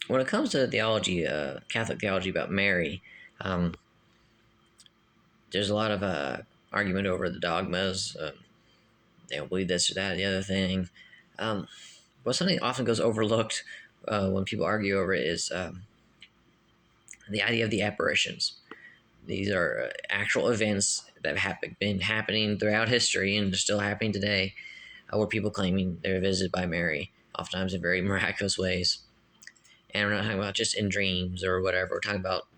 when it comes to theology, Catholic theology about Mary, um, there's a lot of argument over the dogmas. They don't believe this or that, or the other thing. Um, but something that often goes overlooked when people argue over it is the idea of the apparitions. These are actual events that have been happening throughout history and are still happening today, where people claiming they're visited by Mary, oftentimes in very miraculous ways. And we're not talking about just in dreams or whatever. We're talking about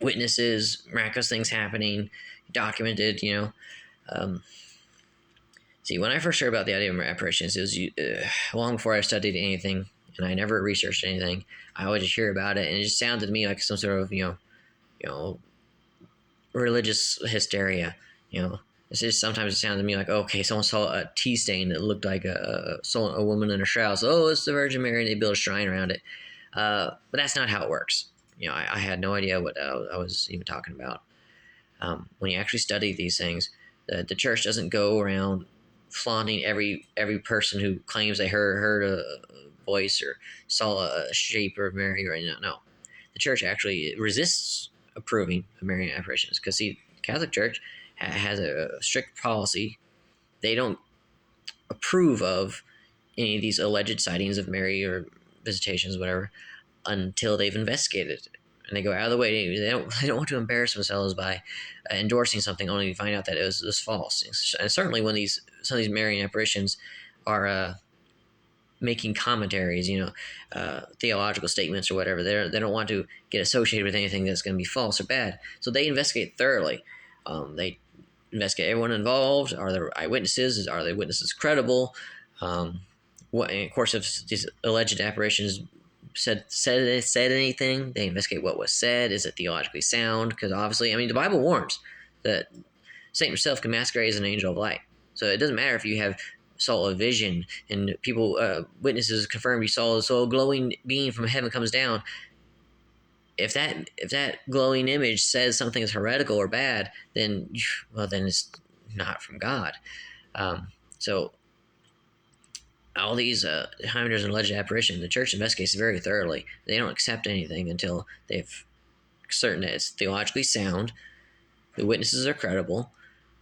witnesses, miraculous things happening, documented. Um, See, when I first heard about the idea of apparitions, it was long before I studied anything, and I never researched anything. I always just hear about it, and it just sounded to me like some sort of religious hysteria. It's just sometimes it sounded to me like, okay, someone saw a tea stain that looked like a woman in a shroud. So, oh, it's the Virgin Mary, and they build a shrine around it. But that's not how it works. I had no idea what I was even talking about. When you actually study these things, the church doesn't go around flaunting every person who claims they heard a voice or saw a shape of Mary. Right now, no, the church actually resists approving of Marian apparitions because the Catholic Church has a strict policy. They don't approve of any of these alleged sightings of Mary or visitations, whatever, until they've investigated it. And they go out of the way. They don't want to embarrass themselves by endorsing something only to find out that it was false. And certainly when some of these Marian apparitions are making commentaries, theological statements or whatever, they don't want to get associated with anything that's going to be false or bad. So they investigate thoroughly. They investigate everyone involved. Are there eyewitnesses? Are the witnesses credible? Of course, if these alleged apparitions said anything, they investigate what was said. Is it theologically sound? Because obviously, the Bible warns that Satan himself can masquerade as an angel of light. So it doesn't matter if you have saw a vision and people witnesses confirm you saw a glowing being from heaven comes down. If that glowing image says something is heretical or bad, then it's not from God. So all these hymners and alleged apparitions, the church investigates very thoroughly. They don't accept anything until they've certain that it's theologically sound, the witnesses are credible,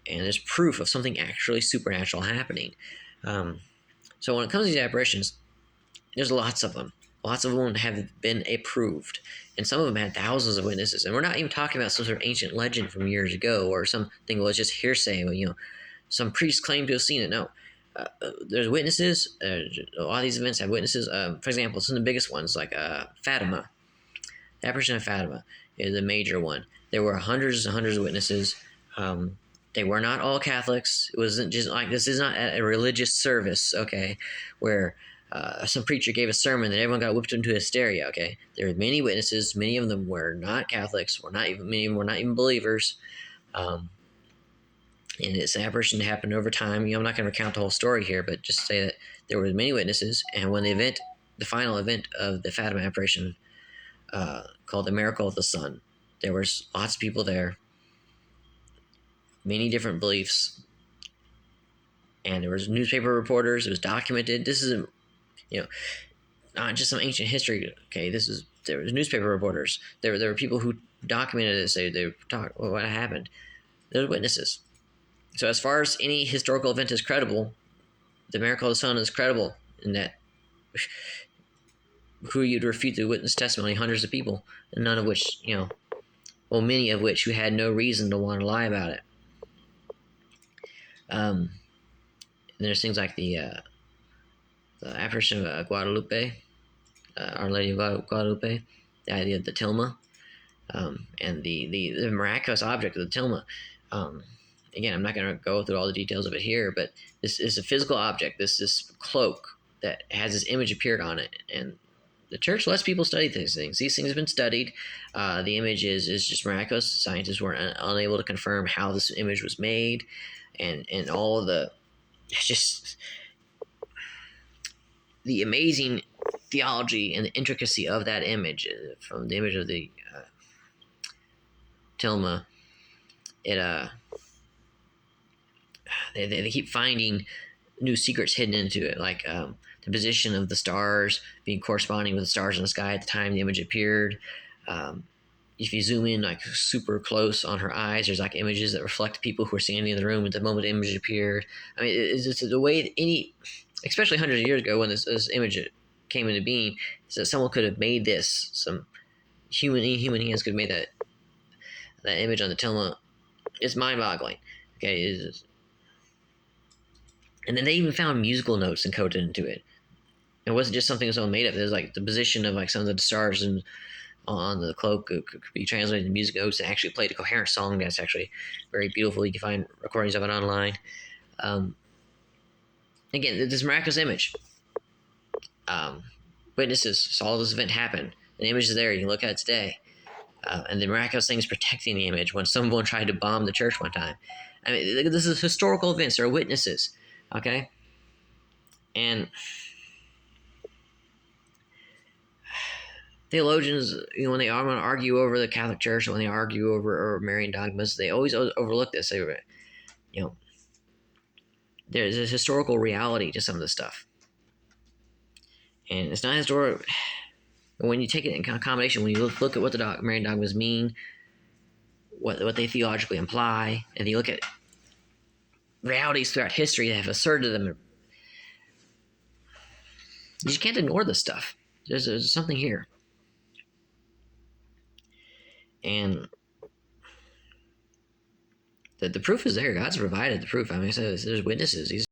and there's proof of something actually supernatural happening. So when it comes to these apparitions, there's lots of them. Lots of them have been approved, and some of them had thousands of witnesses. And we're not even talking about some sort of ancient legend from years ago or something that was just hearsay. Some priest claimed to have seen it. No, there's witnesses. A lot of these events have witnesses. For example, some of the biggest ones, like Fatima. The apparition of Fatima is a major one. There were hundreds and hundreds of witnesses. They were not all Catholics. It wasn't just like, this is not a religious service, okay, where some preacher gave a sermon that everyone got whipped into hysteria, okay. There were many witnesses. Many of them were not Catholics. Many of them were not even believers. And this apparition happened over time. I'm not going to recount the whole story here, but just say that there were many witnesses. And when the final event of the Fatima apparition, called the Miracle of the Sun, there was lots of people there, many different beliefs, and there was newspaper reporters. It was documented. This is not just some ancient history. Okay, there was newspaper reporters. There were people who documented this. They talked what happened. There were witnesses. So as far as any historical event is credible, the Miracle of the Sun is credible in that. Who you'd refute the witness testimony? Hundreds of people, and none of which, many of which who had no reason to want to lie about it. And there's things like the apparition of Guadalupe, Our Lady of Guadalupe, the idea of the tilma, and the miraculous object of the tilma. Again, I'm not going to go through all the details of it here, but this is a physical object. This cloak that has this image appeared on it, and the church lets people study these things. These things have been studied. The image is just miraculous. Scientists were unable to confirm how this image was made, and all of just the amazing theology and the intricacy of that image, from the image of the tilma. They keep finding new secrets hidden into it. Like the position of the stars being corresponding with the stars in the sky at the time the image appeared. If you zoom in like super close on her eyes, there's like images that reflect people who are standing in the room at the moment the image appeared. I mean, it's the way that especially hundreds of years ago when this image came into being, is that someone could have made this. Some human hands could have made that image on the Tilma. It's mind-boggling. Okay, and then they even found musical notes encoded into it. It wasn't just something someone made up. It was like the position of like some of the stars and on the cloak could be translated into music notes and actually played a coherent song that's actually very beautiful. You can find recordings of it online. Again, this miraculous image. Witnesses saw this event happen. The image is there. You can look at it today. And the miraculous thing is protecting the image when someone tried to bomb the church one time. I mean, this is historical events. There are witnesses. Okay? And theologians, when they want to argue over the Catholic Church, when they argue over Marian dogmas, they always overlook this. There's a historical reality to some of this stuff. And it's not historical. When you take it in combination, when you look at what the Marian dogmas mean, what they theologically imply, and you look at realities throughout history that have asserted them, you just can't ignore this stuff. There's something here. And the proof is there. God's provided the proof. I mean, there's witnesses.